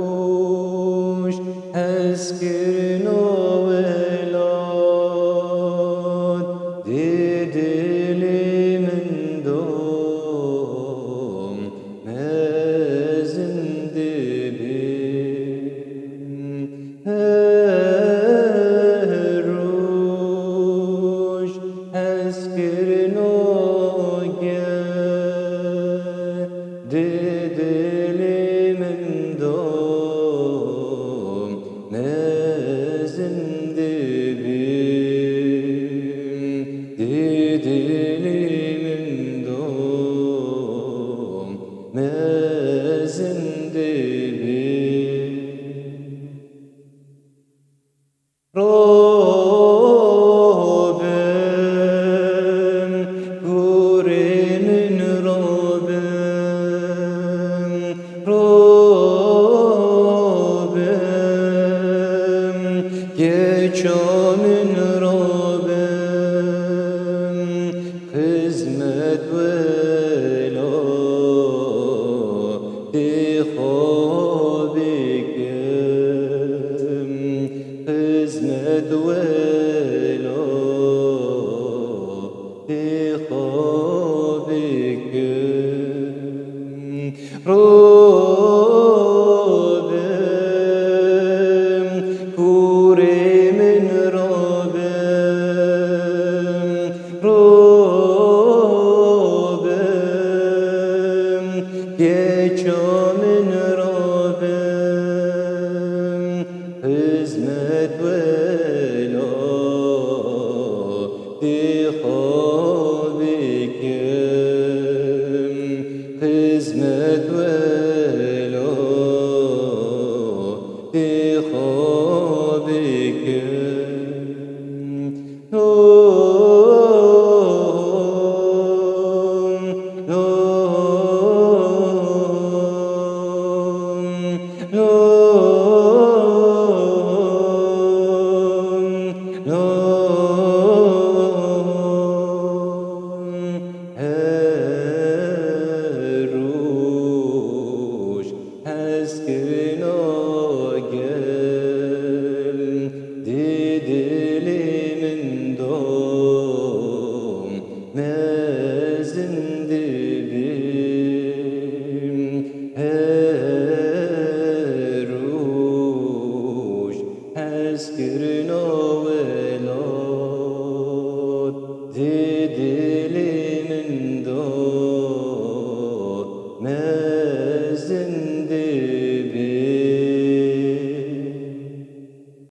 هروش اسکر نوولاد دی دلی من دوم مزنده بیم هروش اسکر دلی من دوم نزنده بیم دلی من دوم نزنده بیم رابم گورین رابم geçanın Rabbim hizmet vela dihabikim hizmet vela geçanın Rabbim hizmet vela dihabikim hizmet vela dihabikim دلی من دوم